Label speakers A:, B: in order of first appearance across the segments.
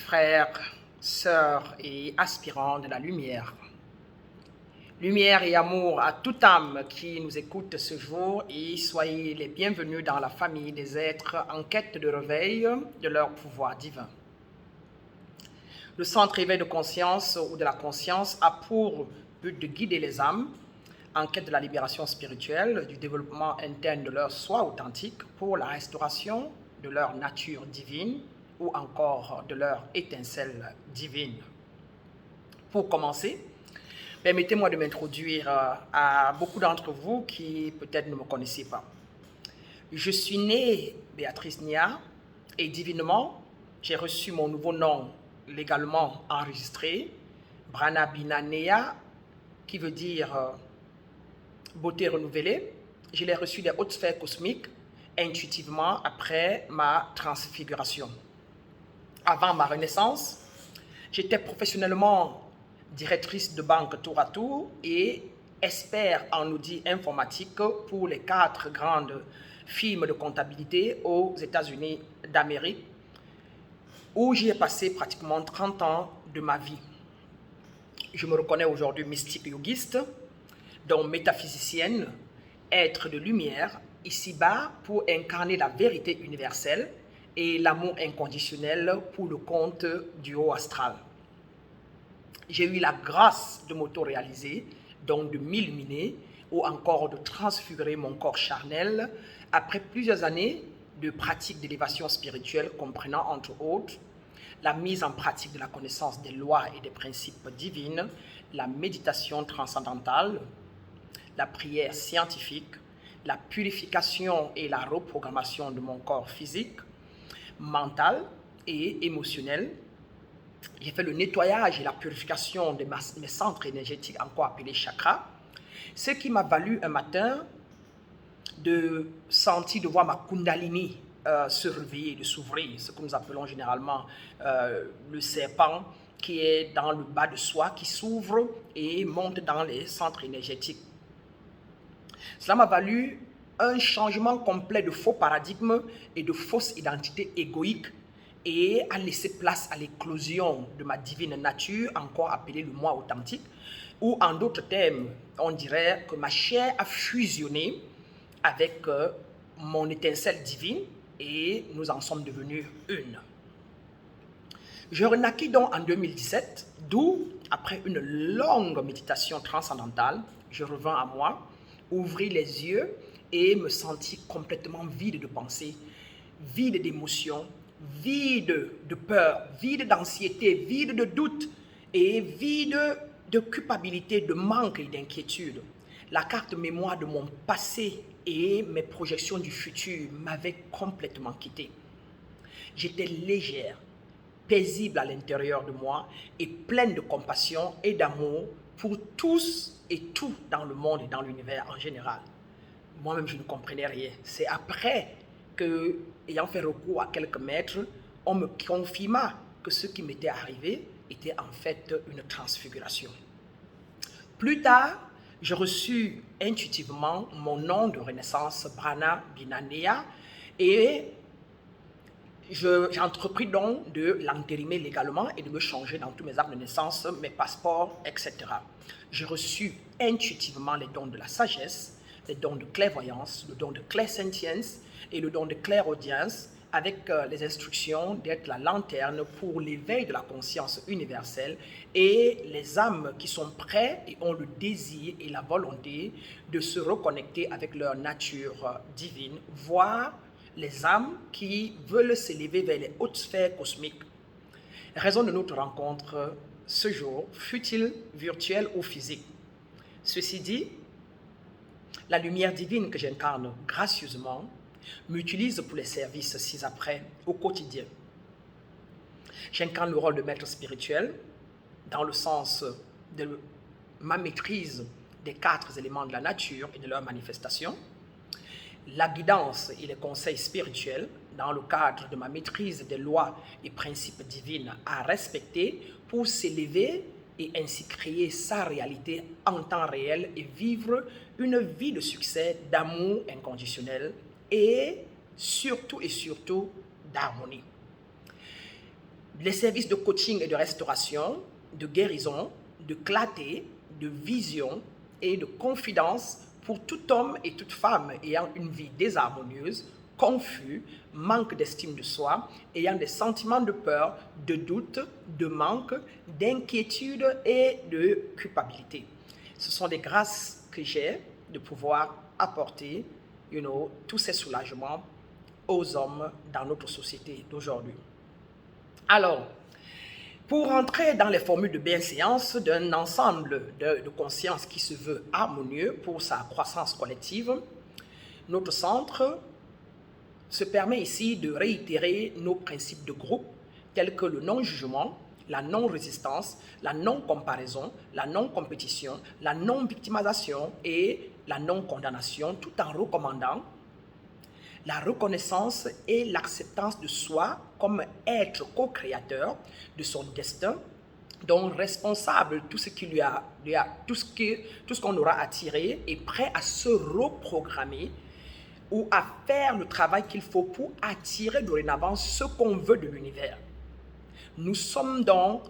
A: frères, sœurs et aspirants de la lumière. Lumière et amour à toute âme qui nous écoute ce jour et soyez les bienvenus dans la famille des êtres en quête de réveil de leur pouvoir divin. Le centre éveil de conscience ou de la conscience a pour but de guider les âmes en quête de la libération spirituelle, du développement interne de leur soi authentique pour la restauration de leur nature divine ou encore de leur étincelle divine. Pour commencer, permettez-moi de m'introduire à beaucoup d'entre vous qui peut-être ne me connaissez pas. Je suis née Béatrice Nia et divinement, j'ai reçu mon nouveau nom légalement enregistré, Brana Binanea, qui veut dire beauté renouvelée. Je l'ai reçu des hautes sphères cosmiques intuitivement après ma transfiguration. Avant ma renaissance, j'étais professionnellement directrice de banque tour à tour et expert en outils informatiques pour les 4 grandes firmes de comptabilité aux États-Unis d'Amérique, où j'y ai passé pratiquement 30 ans de ma vie. Je me reconnais aujourd'hui mystique yogiste, donc métaphysicienne, être de lumière, ici-bas pour incarner la vérité universelle et l'amour inconditionnel pour le compte du haut astral. J'ai eu la grâce de m'auto-réaliser, donc de m'illuminer ou encore de transfigurer mon corps charnel après plusieurs années de pratiques d'élévation spirituelle comprenant entre autres la mise en pratique de la connaissance des lois et des principes divines, la méditation transcendantale, la prière scientifique, la purification et la reprogrammation de mon corps physique, mental et émotionnel. J'ai fait le nettoyage et la purification de mes centres énergétiques, encore appelés chakras, ce qui m'a valu un matin de sentir, de voir ma Kundalini se réveiller, de s'ouvrir, ce que nous appelons généralement le serpent qui est dans le bas de soi, qui s'ouvre et monte dans les centres énergétiques. Cela m'a valu un changement complet de faux paradigmes et de fausses identités égoïques et a laissé place à l'éclosion de ma divine nature, encore appelée le moi authentique, ou en d'autres termes, on dirait que ma chair a fusionné avec mon étincelle divine et nous en sommes devenus une. Je renaquis donc en 2017, d'où, après une longue méditation transcendantale, je revins à moi, ouvris les yeux et me sentis complètement vide de pensée, vide d'émotions, vide de peur, vide d'anxiété, vide de doute et vide de culpabilité, de manque et d'inquiétude. La carte mémoire de mon passé et mes projections du futur m'avaient complètement quitté. J'étais légère, paisible à l'intérieur de moi et pleine de compassion et d'amour pour tous et tout dans le monde et dans l'univers en général. Moi-même, je ne comprenais rien. C'est après que, ayant fait recours à quelques maîtres, on me confirma que ce qui m'était arrivé était en fait une transfiguration. Plus tard, je reçus intuitivement mon nom de renaissance, Brana Binanea, et j'ai entrepris donc de l'entérimer légalement et de me changer dans tous mes actes de naissance, mes passeports, etc. J'ai reçu intuitivement les dons de la sagesse, les dons de clairvoyance, le don de clairsentience et le don de clairaudience, avec les instructions d'être la lanterne pour l'éveil de la conscience universelle et les âmes qui sont prêtes et ont le désir et la volonté de se reconnecter avec leur nature divine, voire les âmes qui veulent s'élever vers les hautes sphères cosmiques. Raison de notre rencontre ce jour, fut-il virtuel ou physique. Ceci dit, la lumière divine que j'incarne gracieusement m'utilise pour les services ci-après au quotidien. J'incarne le rôle de maître spirituel dans le sens de ma maîtrise des 4 éléments de la nature et de leur manifestation, la guidance et les conseils spirituels dans le cadre de ma maîtrise des lois et principes divines à respecter pour s'élever et ainsi créer sa réalité en temps réel et vivre une vie de succès, d'amour inconditionnel et surtout d'harmonie. les services de coaching et de restauration, de guérison, de clarté, de vision et de confidence pour tout homme et toute femme ayant une vie désharmonieuse, confus, manque d'estime de soi, ayant des sentiments de peur, de doute, de manque, d'inquiétude et de culpabilité. Ce sont des grâces que j'ai de pouvoir apporter, tous ces soulagements aux hommes dans notre société d'aujourd'hui. Alors, pour entrer dans les formules de bienséance d'un ensemble de conscience qui se veut harmonieux pour sa croissance collective, notre centre se permet ici de réitérer nos principes de groupe tels que le non-jugement, la non-résistance, la non-comparaison, la non-compétition, la non-victimisation et la non-condamnation, tout en recommandant la reconnaissance et l'acceptance de soi comme être co-créateur de son destin, donc responsable de tout ce qu'on aura attiré et prêt à se reprogrammer ou à faire le travail qu'il faut pour attirer dorénavant ce qu'on veut de l'univers. Nous sommes donc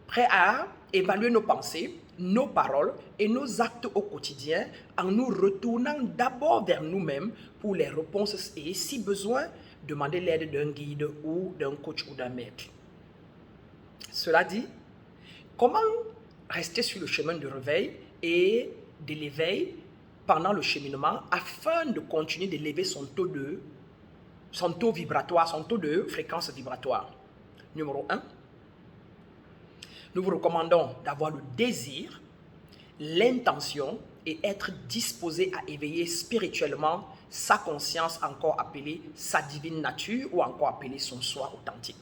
A: prêts à évaluer nos pensées, nos paroles et nos actes au quotidien en nous retournant d'abord vers nous-mêmes pour les réponses et, si besoin, demander l'aide d'un guide ou d'un coach ou d'un maître. Cela dit, comment rester sur le chemin du réveil et de l'éveil pendant le cheminement afin de continuer d'élever son taux vibratoire, son taux de fréquence vibratoire? Numéro 1, nous vous recommandons d'avoir le désir, l'intention et être disposé à éveiller spirituellement sa conscience, encore appelée sa divine nature ou encore appelée son soi authentique.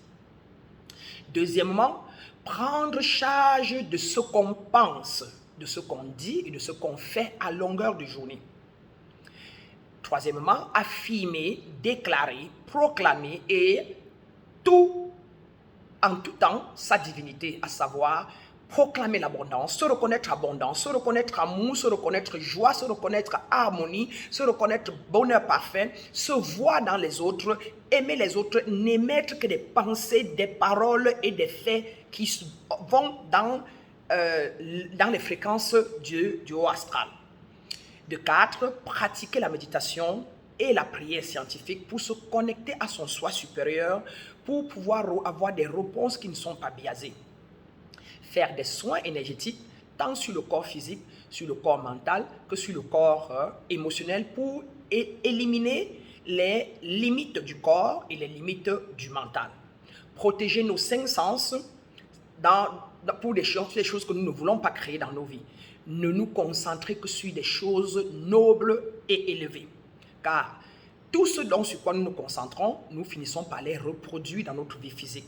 A: Deuxièmement, prendre charge de ce qu'on pense, de ce qu'on dit et de ce qu'on fait à longueur de journée. Troisièmement, affirmer, déclarer, proclamer et en tout temps sa divinité, à savoir proclamer l'abondance, se reconnaître abondance, se reconnaître amour, se reconnaître joie, se reconnaître harmonie, se reconnaître bonheur parfait, se voir dans les autres, aimer les autres, n'émettre que des pensées, des paroles et des faits qui vont dans les fréquences du haut astral. De 4, pratiquer la méditation et la prière scientifique pour se connecter à son soi supérieur, pour pouvoir avoir des réponses qui ne sont pas biaisées. Faire des soins énergétiques tant sur le corps physique, sur le corps mental que sur le corps émotionnel pour éliminer les limites du corps et les limites du mental. Protéger nos 5 sens pour les choses que nous ne voulons pas créer dans nos vies. Ne nous concentrer que sur des choses nobles et élevées. Car tout ce sur quoi nous nous concentrons, nous finissons par les reproduire dans notre vie physique.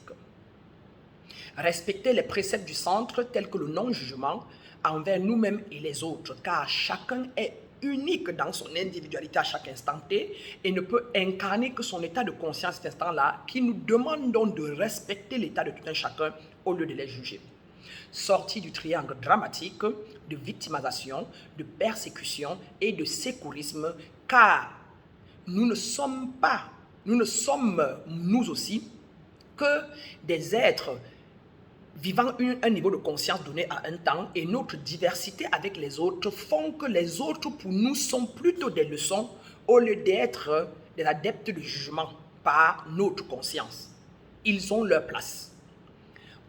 A: Respecter les préceptes du centre tels que le non-jugement envers nous-mêmes et les autres, car chacun est unique dans son individualité à chaque instant T et ne peut incarner que son état de conscience à cet instant-là, qui nous demande donc de respecter l'état de tout un chacun au lieu de les juger. Sortir du triangle dramatique de victimisation, de persécution et de sécurisme, car nous sommes nous aussi que des êtres vivant un niveau de conscience donné à un temps, et notre diversité avec les autres font que les autres pour nous sont plutôt des leçons au lieu d'être des adeptes de jugement par notre conscience. Ils ont leur place.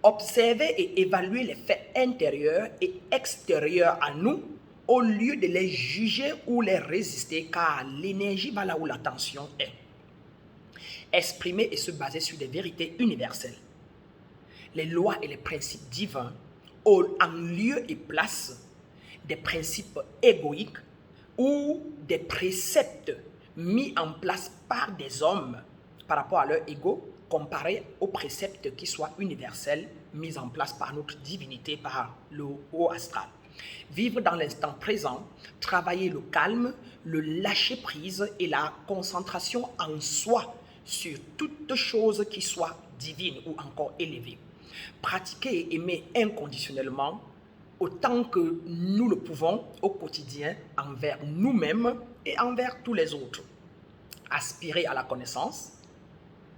A: Observer et évaluer les faits intérieurs et extérieurs à nous au lieu de les juger ou les résister, car l'énergie va là où l'attention est. Exprimer et se baser sur des vérités universelles. Les lois et les principes divins ont en lieu et place des principes égoïques ou des préceptes mis en place par des hommes par rapport à leur ego, comparé aux préceptes qui soient universels mis en place par notre divinité, par le haut astral. Vivre dans l'instant présent, travailler le calme, le lâcher-prise et la concentration en soi sur toute chose qui soit divine ou encore élevée. Pratiquer et aimer inconditionnellement autant que nous le pouvons au quotidien envers nous-mêmes et envers tous les autres. Aspirer à la connaissance,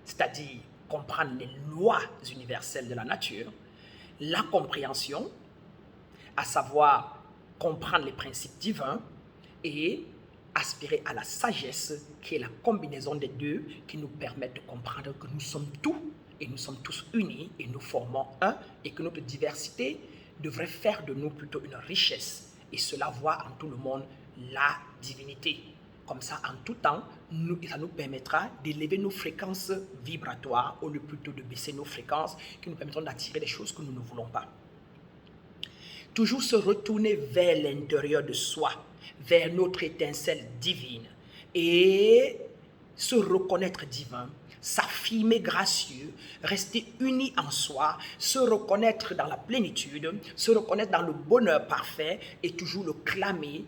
A: c'est-à-dire comprendre les lois universelles de la nature, la compréhension, à savoir comprendre les principes divins et aspirer à la sagesse qui est la combinaison des deux qui nous permettent de comprendre que nous sommes tout et nous sommes tous unis et nous formons un et que notre diversité devrait faire de nous plutôt une richesse et cela voit en tout le monde la divinité. Comme ça, en tout temps, ça nous permettra d'élever nos fréquences vibratoires au lieu plutôt de baisser nos fréquences qui nous permettront d'attirer des choses que nous ne voulons pas. Toujours se retourner vers l'intérieur de soi, vers notre étincelle divine et se reconnaître divin, s'affirmer gracieux, rester uni en soi, se reconnaître dans la plénitude, se reconnaître dans le bonheur parfait et toujours le clamer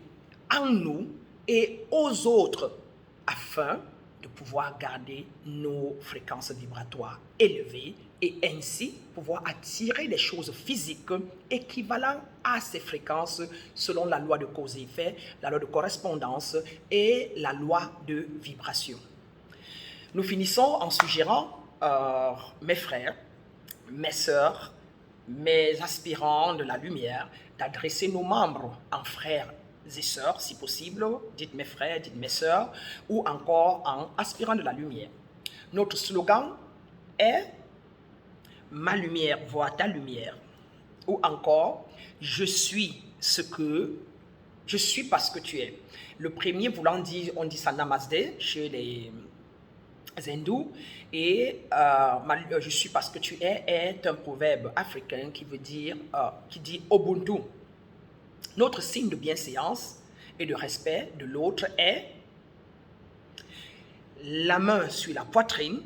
A: en nous et aux autres afin de pouvoir garder nos fréquences vibratoires élevées et ainsi pouvoir attirer des choses physiques équivalentes à ces fréquences selon la loi de cause et effet, la loi de correspondance et la loi de vibration. Nous finissons en suggérant mes frères, mes sœurs, mes aspirants de la lumière, d'adresser nos membres en frères et sœurs, si possible, dites mes frères, dites mes sœurs, ou encore en aspirants de la lumière. Notre slogan est « Ma lumière voit ta lumière » ou encore « Je suis ce que je suis parce que tu es ». Le premier voulant dire, on dit ça Namaste chez les hindous et je suis parce que tu es est un proverbe africain qui veut dire, qui dit Ubuntu. Notre signe de bienséance et de respect de l'autre est la main sur la poitrine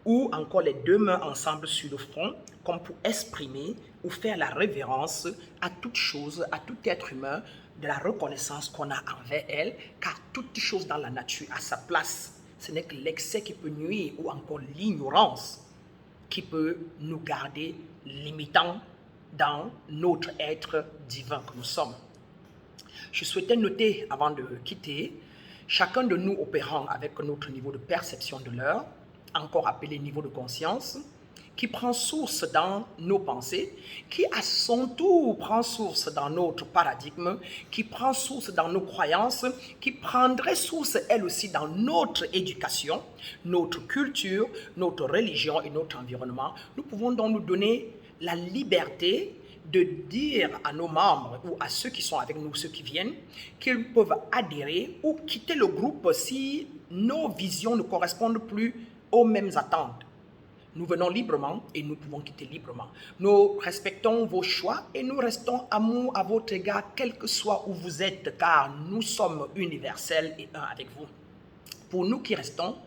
A: ou encore les deux mains ensemble sur le front, comme pour exprimer ou faire la révérence à toute chose, à tout être humain, de la reconnaissance qu'on a envers elle, car toute chose dans la nature a sa place. Ce n'est que l'excès qui peut nuire ou encore l'ignorance qui peut nous garder limitants dans notre être divin que nous sommes. Je souhaitais noter avant de quitter, chacun de nous opérant avec notre niveau de perception de l'heure, encore appelé niveau de conscience, qui prend source dans nos pensées, qui à son tour prend source dans notre paradigme, qui prend source dans nos croyances, qui prendrait source elle aussi dans notre éducation, notre culture, notre religion et notre environnement. Nous pouvons donc nous donner la liberté de dire à nos membres ou à ceux qui sont avec nous, ceux qui viennent, qu'ils peuvent adhérer ou quitter le groupe si nos visions ne correspondent plus aux mêmes attentes. Nous venons librement et nous pouvons quitter librement. Nous respectons vos choix et nous restons amour à votre égard, quel que soit où vous êtes, car nous sommes universels et un avec vous. Pour nous qui restons,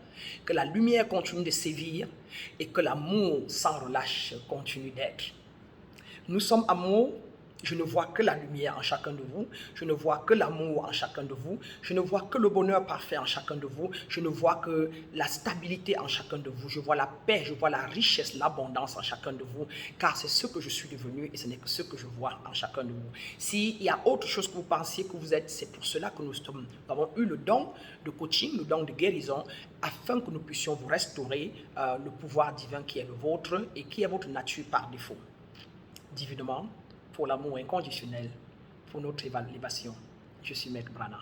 A: que la lumière continue de sévir et que l'amour sans relâche continue d'être. Nous sommes amour, je ne vois que la lumière en chacun de vous, je ne vois que l'amour en chacun de vous, je ne vois que le bonheur parfait en chacun de vous, je ne vois que la stabilité en chacun de vous, je vois la paix, je vois la richesse, l'abondance en chacun de vous, car c'est ce que je suis devenu et ce n'est que ce que je vois en chacun de vous. S'il y a autre chose que vous pensiez que vous êtes, c'est pour cela que nous avons eu le don de coaching, le don de guérison, afin que nous puissions vous restaurer le pouvoir divin qui est le vôtre et qui est votre nature par défaut. Divinement, pour l'amour inconditionnel, pour notre élévation. Je suis Maître Brana.